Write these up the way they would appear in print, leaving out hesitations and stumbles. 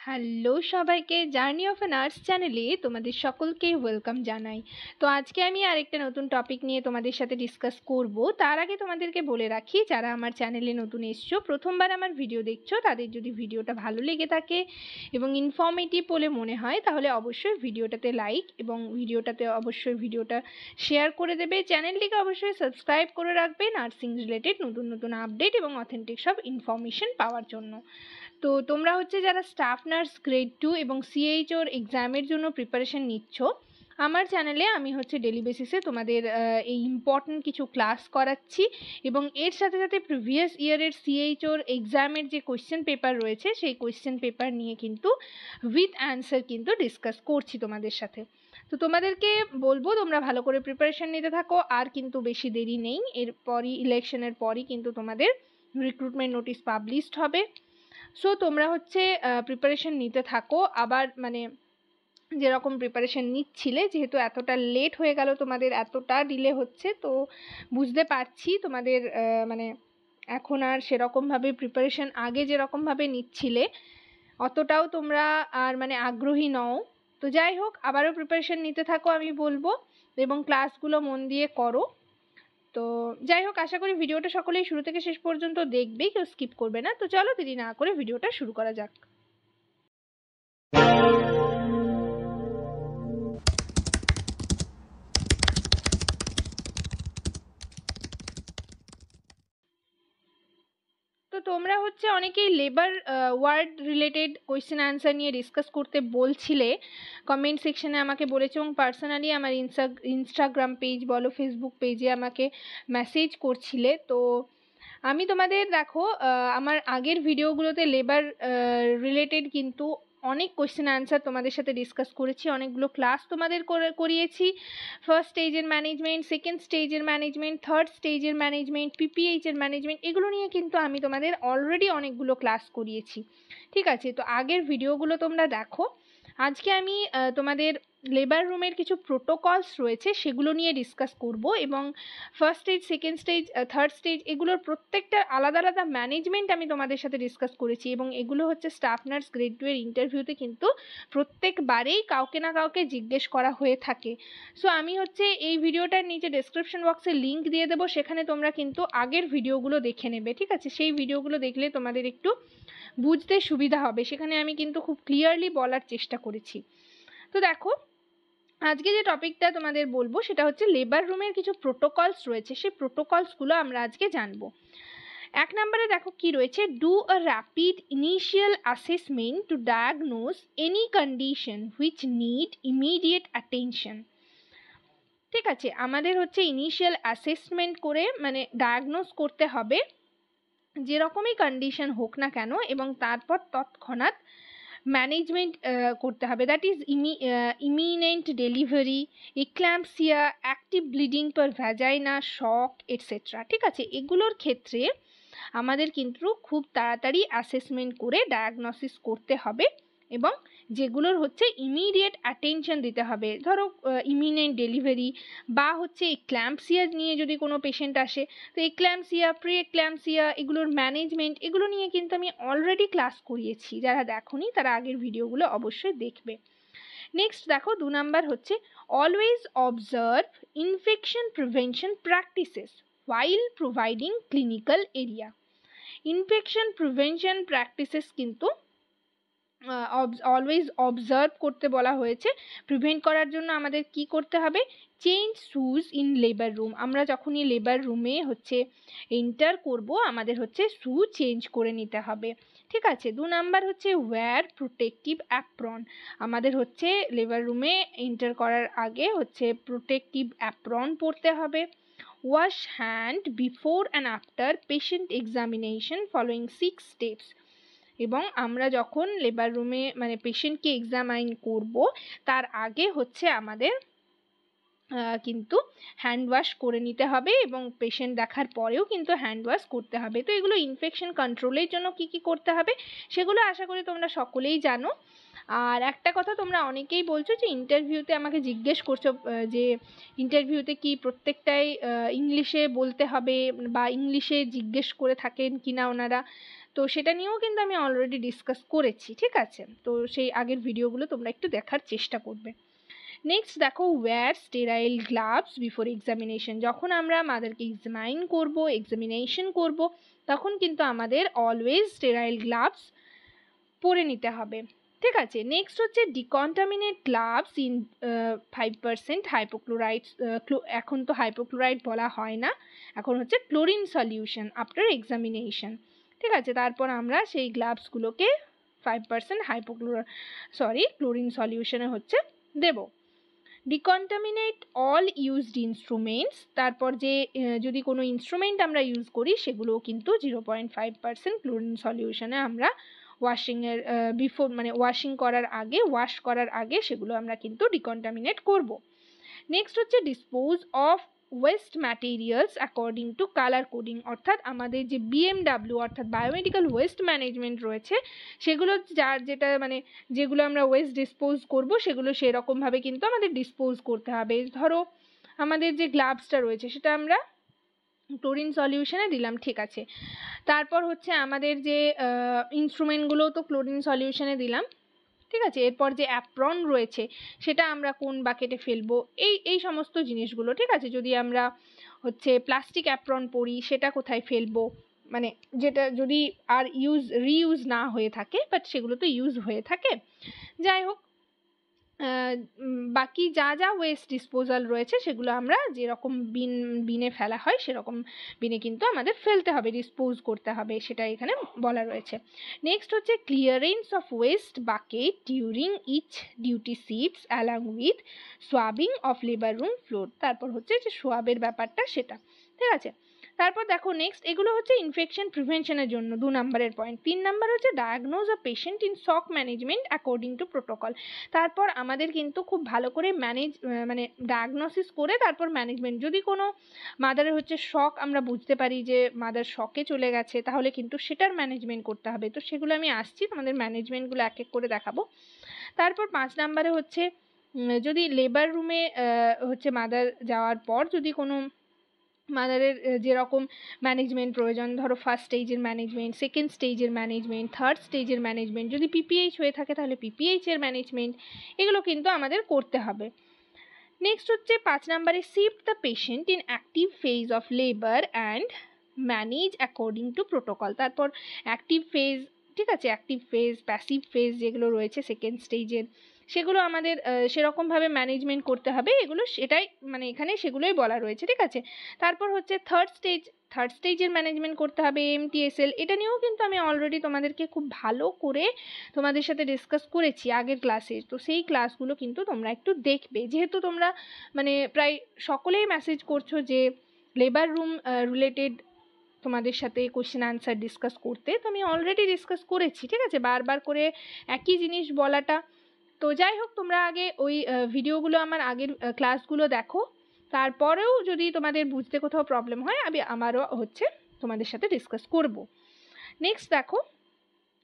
Hello সবাইকে, journey of a nurse চ্যানেলে তোমাদের সকলকে ওয়েলকাম জানাই। তো আজকে আমি আরেকটা নতুন টপিক নিয়ে তোমাদের সাথে ডিসকাস করব। তার আগে তোমাদেরকে বলে রাখি, যারা আমার চ্যানেলে নতুন এসছো, প্রথমবার আমার ভিডিও দেখছো, তাদের যদি ভিডিওটা ভালো লেগে থাকে এবং ইনফর্মেটিভ বলে মনে হয়, তাহলে অবশ্যই ভিডিওটাতে লাইক এবং ভিডিওটা শেয়ার করে দেবে। চ্যানেলটিকে অবশ্যই সাবস্ক্রাইব করে রাখবে নার্সিং রিলেটেড নতুন নতুন আপডেট এবং অথেন্টিক সব ইনফরমেশন পাওয়ার জন্য। তো তোমরা হচ্ছে যারা স্টাফ নার্স গ্রেড 2 এবং সিএইচওর এক্সামের জন্য প্রিপারেশন নিচ্ছ, আমার চ্যানেলে আমি হচ্ছে ডেলি বেসিসে তোমাদের এই ইম্পর্টেন্ট কিছু ক্লাস করাচ্ছি এবং এর সাথে সাথে প্রিভিয়াস ইয়ারের সিএইচওর এক্সামের যে কোয়েশ্চেন পেপার রয়েছে সেই কোয়েশ্চেন পেপার নিয়ে কিন্তু উইথ অ্যান্সার কিন্তু ডিসকাস করছি তোমাদের সাথে। তো তোমাদেরকে বলবো তোমরা ভালো করে প্রিপারেশন নিতে থাকো, আর কিন্তু বেশি দেরি নেই, এরপরই ইলেকশনের পরই কিন্তু তোমাদের রিক্রুটমেন্ট নোটিশ পাবলিশড হবে। সো তোমরা হচ্ছে প্রিপারেশন নিতে থাকো। আবার মানে যেরকম প্রিপারেশন নিচ্ছিলে, যেহেতু এতটা লেট হয়ে গেল, তোমাদের এতটা ডিলে হচ্ছে, তো বুঝতে পারছি তোমাদের মানে এখন আর সেরকমভাবে প্রিপারেশন আগে যেরকমভাবে নিচ্ছিলে অতটাও তোমরা আর মানে আগ্রহী নও। তো যাই হোক, আবারও প্রিপারেশন নিতে থাকো আমি বলবো, এবং ক্লাসগুলো মন দিয়ে করো। তো যাই হোক, আশা করি ভিডিওটা সকলেই শুরু থেকে শেষ পর্যন্ত দেখবে, কেউ স্কিপ করবে না। তো চলো দেরি না করে ভিডিওটা শুরু করা যাক। তো তোমরা হচ্ছে অনেকেই labour ward related question answer নিয়ে ডিসকাস করতে বলছিলে, কমেন্ট সেকশনে আমাকে বলেছো, এবং পার্সোনালি আমার ইনস্টাগ্রাম পেজ বলো, ফেসবুক পেজে আমাকে মেসেজ করছিলে। তো আমি তোমাদের দেখো, আমার আগের ভিডিওগুলোতে লেবার রিলেটেড কিন্তু অনেক কোয়েশ্চেন আনসার তোমাদের সাথে ডিসকাস করেছি, অনেকগুলো ক্লাস তোমাদের করিয়েছি। ফার্স্ট স্টেজের ম্যানেজমেন্ট, সেকেন্ড স্টেজের ম্যানেজমেন্ট, থার্ড স্টেজের ম্যানেজমেন্ট, পিপিএইচের ম্যানেজমেন্ট, এগুলো নিয়ে কিন্তু আমি তোমাদের অলরেডি অনেকগুলো ক্লাস করিয়েছি। ঠিক আছে, তো আগের ভিডিওগুলো তোমরা দেখো। আজকে আমি তোমাদের লেবার রুমের কিছু প্রোটোকলস রয়েছে সেগুলো নিয়ে ডিসকাস করব, এবং first stage, second stage, third stage, এগুলোর প্রত্যেকটা আলাদা আলাদা ম্যানেজমেন্ট আমি তোমাদের সাথে ডিসকাস করেছি, এবং এগুলো হচ্ছে স্টাফ নার্স গ্রেড 2 এর ইন্টারভিউতে কিন্তু প্রত্যেকবারেই কাউকে না কাউকে জিজ্ঞেস করা হয়ে থাকে। সো আমি হচ্ছে এই ভিডিওটার নিচে ডেসক্রিপশন বক্সে লিঙ্ক দিয়ে দেবো, সেখানে তোমরা কিন্তু আগের ভিডিওগুলো দেখে নেবে। ঠিক আছে, সেই ভিডিওগুলো দেখলে তোমাদের একটু বুঝতে সুবিধা হবে, সেখানে আমি কিন্তু খুব ক্লিয়ারলি বলার চেষ্টা করেছি। তো দেখো, আজকে যে টপিকটা তোমাদের বলবো সেটা হচ্ছে লেবার রুমের কিছু প্রোটোকলস রয়েছে, সেই প্রোটোকলসগুলো আমরা আজকে জানবো। এক নম্বরে দেখো কি রয়েছে, do a rapid initial assessment to diagnose any condition which need immediate attention. ঠিক আছে, আমাদের হচ্ছে ইনিশিয়াল অ্যাসেসমেন্ট করে মানে ডায়াগনোজ করতে হবে যেরকমই কন্ডিশন হোক না কেন, এবং তারপর তৎক্ষণাৎ ম্যানেজমেন্ট করতে হবে। That is eminent delivery, eclampsia, active bleeding per vagina, shock etcetera. ঠিক আছে, এগুলোর ক্ষেত্রে আমাদের কিন্তু খুব তাড়াতাড়ি অ্যাসেসমেন্ট করে ডায়াগনোসিস করতে হবে, এবং যেগুলোর হচ্ছে ইমিডিয়েট অ্যাটেনশন দিতে হবে। ধরো ইমিনেন্ট ডেলিভারি বা হচ্ছে এক্ল্যাম্পসিয়া নিয়ে যদি কোনো পেশেন্ট আসে, তো এক্ল্যাম্পসিয়া, প্রি এক্ল্যাম্পসিয়া, এগুলোর ম্যানেজমেন্ট, এগুলো নিয়ে কিন্তু আমি অলরেডি ক্লাস করিয়েছি। যারা দেখোনি তারা আগের ভিডিওগুলো অবশ্যই দেখবে। নেক্সট দেখো, 2 নাম্বার হচ্ছে always observe infection prevention practices while providing clinical area. Infection prevention practices কিন্তু অলওয়েজ অবজার্ভ করতে বলা হয়েছে। প্রিভেন্ট করার জন্য আমাদের কি করতে হবে, change shoes in labour room. আমরা যখনই লেবার রুমে হচ্ছে এন্টার করব, আমাদের হচ্ছে শু চেঞ্জ করে নিতে হবে। ঠিক আছে, 2 নাম্বার হচ্ছে ওয়্যার প্রোটেক্টিভ অ্যাপ্রন। আমাদের হচ্ছে লেবার রুমে এন্টার করার আগে হচ্ছে প্রোটেক্টিভ অ্যাপ্রন পরতে হবে। Wash hand before and after patient examination following 6 steps. এবং আমরা যখন লেবার রুমে মানে পেশেন্টকে এক্সামাইন করব, তার আগে হচ্ছে আমাদের কিন্তু হ্যান্ড ওয়াশ করে নিতে হবে এবং পেশেন্ট দেখার পরেও কিন্তু হ্যান্ড ওয়াশ করতে হবে। তো এগুলো ইনফেকশন কন্ট্রোলের জন্য কি কি করতে হবে সেগুলো আশা করি তোমরা সকলেই জানো। আর একটা কথা তোমরা অনেকেই বলছো যে ইন্টারভিউতে আমাকে জিজ্ঞেস করছো যে ইন্টারভিউতে কি প্রত্যেকটাই ইংলিশে বলতে হবে বা ইংলিশে জিজ্ঞেস করে থাকেন কিনা ওনারা, তো সেটা নিয়েও কিন্তু আমি অলরেডি ডিসকাস করেছি, ঠিক আছে? তো সেই আগের ভিডিওগুলো তোমরা একটু দেখার চেষ্টা করবে। নেক্সট দেখো, wear sterile gloves before examination. যখন আমরা মাদারকে এক্সামাইন করব, এক্সামিনেশন করব, তখন কিন্তু আমাদের অলওয়েজ স্টেরাইল গ্লাভস পরে নিতে হবে, ঠিক আছে? নেক্সট হচ্ছে ডিকন্টামিনেট গ্লাভস ইন 5% হাইপোক্লোরাইড। এখন তো হাইপোক্লোরাইড বলা হয় না, এখন হচ্ছে ক্লোরিন সলিউশন আফটার এক্সামিনেশন, ঠিক আছে? তারপর আমরা সেই গ্লাভসগুলোকে 5% ক্লোরিন সলিউশনে হচ্ছে দেব। ডিকন্টামিনেট অল ইউজড ইনস্ট্রুমেন্টস। তারপর যে যদি কোনো ইনস্ট্রুমেন্ট আমরা ইউজ করি সেগুলোও কিন্তু 0.5% ক্লোরিন সলিউশনে আমরা ওয়াশিংয়ের বিফোর মানে ওয়াশিং করার আগে, ওয়াশ করার আগে সেগুলো আমরা কিন্তু ডিকন্টামিনেট করব। নেক্সট হচ্ছে dispose of West materials according to colour coding. অর্থাৎ আমাদের যে BMW অর্থাৎ বায়োমেডিক্যাল ওয়েস্ট ম্যানেজমেন্ট রয়েছে সেগুলো যার যেটা মানে যেগুলো আমরা ওয়েস্ট ডিসপোজ করব সেগুলো সেরকমভাবে কিন্তু আমাদের ডিসপোজ করতে হবে। ধরো আমাদের যে গ্লাভসটা রয়েছে সেটা আমরা ক্লোরিন সলিউশনে দিলাম, ঠিক আছে? তারপর হচ্ছে আমাদের যে ইনস্ট্রুমেন্টগুলো তো ক্লোরিন সলিউশনে দিলাম, ঠিক আছে? এরপর যে অ্যাপ্রন রয়েছে সেটা আমরা কোন বাকেটে ফেলবো, এই সমস্ত জিনিসগুলো, ঠিক আছে? যদি আমরা হচ্ছে প্লাস্টিক অ্যাপ্রন পরি সেটা কোথায় ফেলবো, মানে যেটা যদি আর রিইউজ না হয়ে থাকে, বাট সেগুলো তো ইউজ হয়ে থাকে। যাই হোক, বাকি যা যা ওয়েস্ট ডিসপোজাল রয়েছে সেগুলো আমরা যেরকম বিনে ফেলা হয় সেরকম বিনে কিন্তু আমাদের ফেলতে হবে, ডিসপোজ করতে হবে, সেটা এখানে বলা রয়েছে। নেক্সট হচ্ছে clearance of waste bucket during each duty shifts along with swabbing of labour room floor. তারপর হচ্ছে যে সোয়াবের ব্যাপারটা সেটা, ঠিক আছে? তারপর দেখো নেক্সট, এগুলো হচ্ছে ইনফেকশন প্রিভেনশনের জন্য 2 নম্বরের পয়েন্ট। 3 নম্বর হচ্ছে diagnose a patient in shock management according to protocol. তারপর আমাদের কিন্তু খুব ভালো করে মানে ডায়াগনোসিস করে তারপর ম্যানেজমেন্ট। যদি কোনো মাদারের হচ্ছে শক আমরা বুঝতে পারি যে মাদার শকে চলে গেছে তাহলে কিন্তু সেটার ম্যানেজমেন্ট করতে হবে। তো সেগুলো আমি আসছি, তোমাদের ম্যানেজমেন্টগুলো এক এক করে দেখাবো। তারপর 5 নম্বরে হচ্ছে যদি লেবার রুমে হচ্ছে মাদার যাওয়ার পর যদি কোনো মাদারের যেরকম ম্যানেজমেন্ট প্রয়োজন, ধরো ফার্স্ট স্টেজের ম্যানেজমেন্ট, সেকেন্ড স্টেজের ম্যানেজমেন্ট, থার্ড স্টেজের ম্যানেজমেন্ট, যদি PPH হয়ে থাকে তাহলে PPH এর ম্যানেজমেন্ট, এগুলো কিন্তু আমাদের করতে হবে। নেক্সট হচ্ছে 5 নম্বরে shift the patient in active phase of labour and manage according to protocol. তারপর অ্যাক্টিভ ফেজ, ঠিক আছে? অ্যাক্টিভ ফেজ, প্যাসিভ ফেজ যেগুলো রয়েছে সেকেন্ড স্টেজের, সেগুলো আমাদের সেরকমভাবে ম্যানেজমেন্ট করতে হবে। এগুলো সেটাই মানে এখানে সেগুলোই বলা রয়েছে, ঠিক আছে? তারপর হচ্ছে থার্ড স্টেজের ম্যানেজমেন্ট করতে হবে MTSL। এটা নিয়েও কিন্তু আমি অলরেডি তোমাদেরকে খুব ভালো করে তোমাদের সাথে ডিসকাস করেছি আগের ক্লাসে। তো সেই ক্লাসগুলো কিন্তু তোমরা একটু দেখবে, যেহেতু তোমরা মানে প্রায় সকলেই মেসেজ করছো যে লেবার রুম রিলেটেড তোমাদের সাথে কোশ্চেন আনসার ডিসকাস করতে। তো আমি অলরেডি ডিসকাস করেছি, ঠিক আছে? বারবার করে একই জিনিস বলাটা, তো যাই হোক তোমরা আগে ওই ভিডিওগুলো আমার আগের ক্লাসগুলো দেখো, তারপরেও যদি তোমাদের বুঝতে কোথাও প্রবলেম হয় আমি আমারও হচ্ছে তোমাদের সাথে ডিসকাস করব। নেক্সট দেখো,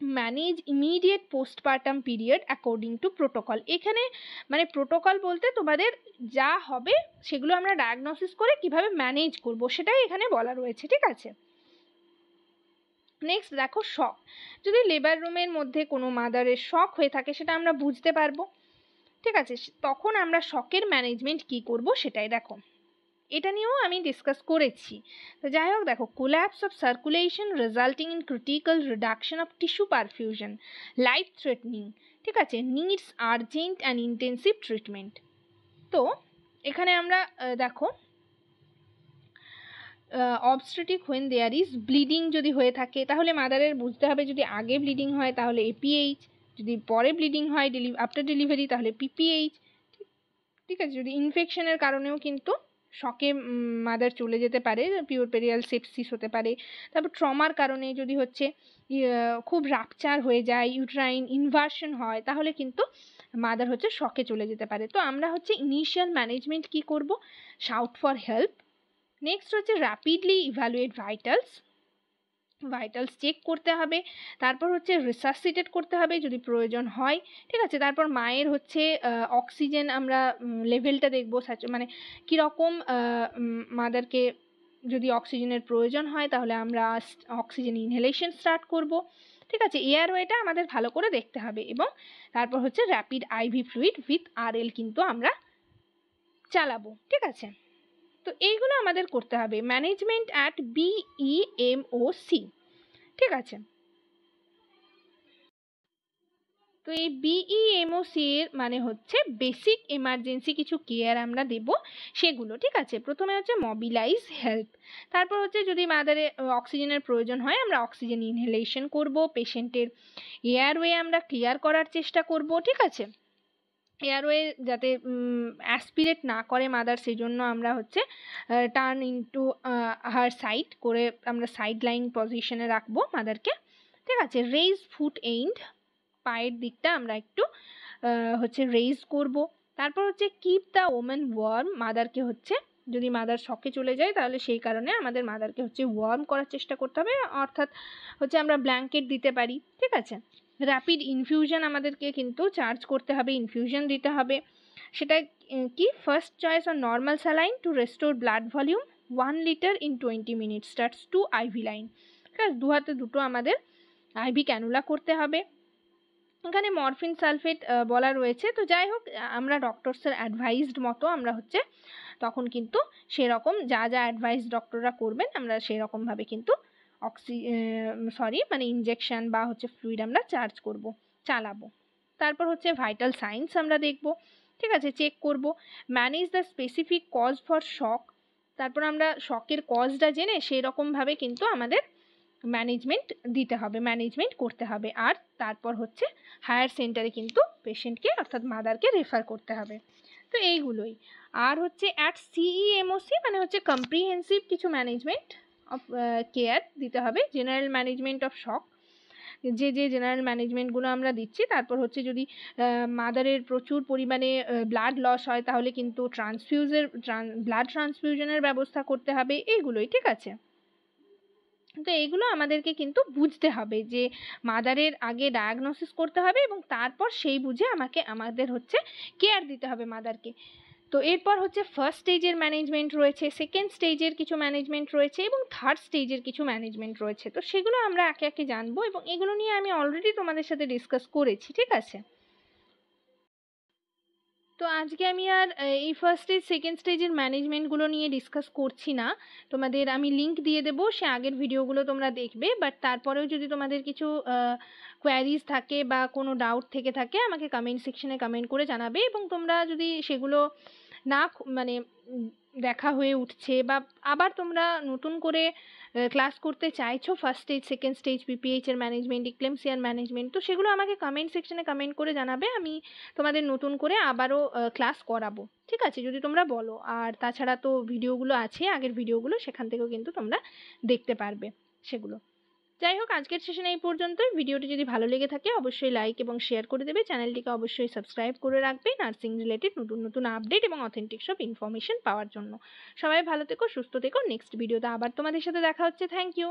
manage immediate postpartum period according to protocol. এখানে মানে প্রোটোকল বলতে তোমাদের যা হবে সেগুলো আমরা ডায়াগনোসিস করে কিভাবে ম্যানেজ করব সেটাই এখানে বলা রয়েছে, ঠিক আছে? নেক্সট দেখো, শক। যদি লেবার রুমের মধ্যে কোনো মাদারের শক হয়ে থাকে সেটা আমরা বুঝতে পারবো, ঠিক আছে? তখন আমরা শকের ম্যানেজমেন্ট কি করব সেটাই দেখো, এটা নিয়েও আমি ডিসকাস করেছি। তো যাই হোক দেখো, collapse of circulation resulting in critical reduction of tissue perfusion, life threatening, ঠিক আছে? Needs urgent and intensive treatment. তো এখানে আমরা দেখো obstetric when there is bleeding যদি হয়ে থাকে তাহলে মাদারের বুঝতে হবে, যদি আগে ব্লিডিং হয় তাহলে APH, যদি পরে ব্লিডিং হয় আফটার ডেলিভারি তাহলে PPH, ঠিক আছে? যদি ইনফেকশনের কারণেও কিন্তু শকে মাদার চলে যেতে পারে, পিউরপেরিয়াল সেপসিস হতে পারে। তারপর ট্রমার কারণে যদি হচ্ছে খুব রাপচার হয়ে যায়, ইউট্রাইন ইনভার্সন হয়, তাহলে কিন্তু মাদার হচ্ছে শকে চলে যেতে পারে। তো আমরা হচ্ছে ইনিশিয়াল ম্যানেজমেন্ট কি করব, শাউট ফর হেল্প। নেক্সট হচ্ছে র্যাপিডলি ইভ্যালুয়েট ভাইটালস চেক করতে হবে। তারপর হচ্ছে রিসাসিটেট করতে হবে যদি প্রয়োজন হয়, ঠিক আছে। তারপর মায়ের হচ্ছে অক্সিজেন আমরা লেভেলটা দেখবো, মানে কীরকম মাদারকে যদি অক্সিজেনের প্রয়োজন হয় তাহলে আমরা অক্সিজেন ইনহেলেশন স্টার্ট করব, ঠিক আছে। এয়ারওয়েটা আমাদের ভালো করে দেখতে হবে। এবং তারপর হচ্ছে rapid IV fluid with RL কিন্তু আমরা চালাবো, ঠিক আছে। তো এইগুলো আমাদের করতে হবে, ম্যানেজমেন্ট অ্যাট BEMOC, ঠিক আছে। তো এই BEMOC এর মানে হচ্ছে বেসিক এমার্জেন্সি কিছু কেয়ার আমরা দেব সেগুলো, ঠিক আছে। প্রথমে হচ্ছে মবিলাইজ হেল্প, তারপর হচ্ছে যদি মাদারে অক্সিজেনের প্রয়োজন হয় আমরা অক্সিজেন ইনহেলেশন করব, পেশেন্টের এয়ারওয়ে আমরা ক্লিয়ার করার চেষ্টা করব, ঠিক আছে। এয়ারওয়ে যাতে অ্যাসপিরেট না করে মাদার, সেই জন্য আমরা হচ্ছে টার্ন ইনটু হার সাইড করে আমরা সাইড লাইন পজিশনে রাখবো মাদারকে, ঠিক আছে। রেইজ ফুট এন্ড, পায়ের দিকটা আমরা একটু হচ্ছে রেইজ করব। তারপর হচ্ছে কিপ দ্য ওমেন ওয়ার্ম, মাদারকে হচ্ছে যদি মাদার শকে চলে যায় তাহলে সেই কারণে আমাদের মাদারকে হচ্ছে ওয়ার্ম করার চেষ্টা করতে হবে, অর্থাৎ হচ্ছে আমরা ব্ল্যাঙ্কেট দিতে পারি, ঠিক আছে। র্যাপিড ইনফিউশন আমাদেরকে কিন্তু চার্জ করতে হবে, ইনফিউশন দিতে হবে। সেটা কি, first choice on normal saline to restore blood volume 1 litre in 20 minutes starts to IV line, ঠিক আছে। দু হাতে দুটো আমাদের আইভি ক্যানুলা করতে হবে। এখানে মরফিন সালফেট বলা রয়েছে, তো যাই হোক আমরা ডক্টরসের অ্যাডভাইসড মতো আমরা হচ্ছে তখন কিন্তু সেরকম যা যা অ্যাডভাইস ডক্টররা করবেন আমরা সেরকমভাবে কিন্তু মানে ইনজেকশন বা হচ্ছে ফ্লুইড আমরা চালাবো। তারপর হচ্ছে ভাইটাল সাইন্স আমরা দেখব, ঠিক আছে, চেক করব। Manage the specific cause for shock, তারপর আমরা শকের কজটা জেনে সেই রকমভাবে কিন্তু আমাদের ম্যানেজমেন্ট দিতে হবে, ম্যানেজমেন্ট করতে হবে। আর তারপর হচ্ছে হায়ার সেন্টারে কিন্তু পেশেন্টকে অর্থাৎ মাদারকে রেফার করতে হবে। তো এইগুলোই। আর হচ্ছে অ্যাট CEMOC মানে হচ্ছে কম্প্রিহেন্সিভ কিছু ম্যানেজমেন্ট অফ কেয়ার দিতে হবে, জেনারেল ম্যানেজমেন্ট অফ শক, যে জেনারেল ম্যানেজমেন্টগুলো আমরা দিচ্ছি। তারপর হচ্ছে যদি মাদারের প্রচুর পরিমাণে ব্লাড লস হয় তাহলে কিন্তু ব্লাড ট্রান্সফিউশনের ব্যবস্থা করতে হবে, এইগুলোই, ঠিক আছে। তো এইগুলো আমাদেরকে কিন্তু বুঝতে হবে যে মাদারের আগে ডায়াগনোসিস করতে হবে এবং তারপর সেই বুঝে আমাদের হচ্ছে কেয়ার দিতে হবে মাদারকে। তো এরপর হচ্ছে ফার্স্ট স্টেজের ম্যানেজমেন্ট রয়েছে, সেকেন্ড স্টেজের কিছু ম্যানেজমেন্ট রয়েছে এবং থার্ড স্টেজের কিছু ম্যানেজমেন্ট রয়েছে। তো সেগুলো আমরা একে একে জানবো এবং এগুলো নিয়ে আমি অলরেডি তোমাদের সাথে ডিসকাস করেছি, ঠিক আছে। তো আজকে আমি আর এই ফার্স্ট স্টেজ সেকেন্ড স্টেজের ম্যানেজমেন্টগুলো নিয়ে ডিসকাস করছি না, তোমাদের আমি লিঙ্ক দিয়ে দেবো, সে আগের ভিডিওগুলো তোমরা দেখবে। বাট তারপরেও যদি তোমাদের কিছু কোয়ারিজ থাকে বা কোনো ডাউট থেকে থাকে আমাকে কমেন্ট সেকশনে কমেন্ট করে জানাবে। এবং তোমরা যদি সেগুলো না মানে দেখা হয়ে উঠছে বা আবার তোমরা নতুন করে ক্লাস করতে চাইছো first stage second stage PPH এর ম্যানেজমেন্ট, ইক্লেমসিয়ার ম্যানেজমেন্ট, তো সেগুলো আমাকে কমেন্ট সেকশনে কমেন্ট করে জানাবে, আমি তোমাদের নতুন করে আবারও ক্লাস করাবো, ঠিক আছে, যদি তোমরা বলো। আর তাছাড়া তো ভিডিওগুলো আছে আগের ভিডিওগুলো, সেখান থেকেও কিন্তু তোমরা দেখতে পারবে সেগুলো। যাই হোক আজকের সেশন এই পর্যন্তই। ভিডিওটি যদি ভালো লেগে থাকে অবশ্যই লাইক এবং শেয়ার করে দেবে, চ্যানেলটিকে অবশ্যই সাবস্ক্রাইব করে রাখবে নার্সিং রিলেটেড নতুন নতুন আপডেট এবং অথেন্টিক সব ইনফরমেশন পাওয়ার জন্য। সবাই ভালো থেকো, সুস্থ থেকো। নেক্সট ভিডিওতে আবার তোমাদের সাথে দেখা হচ্ছে। Thank you.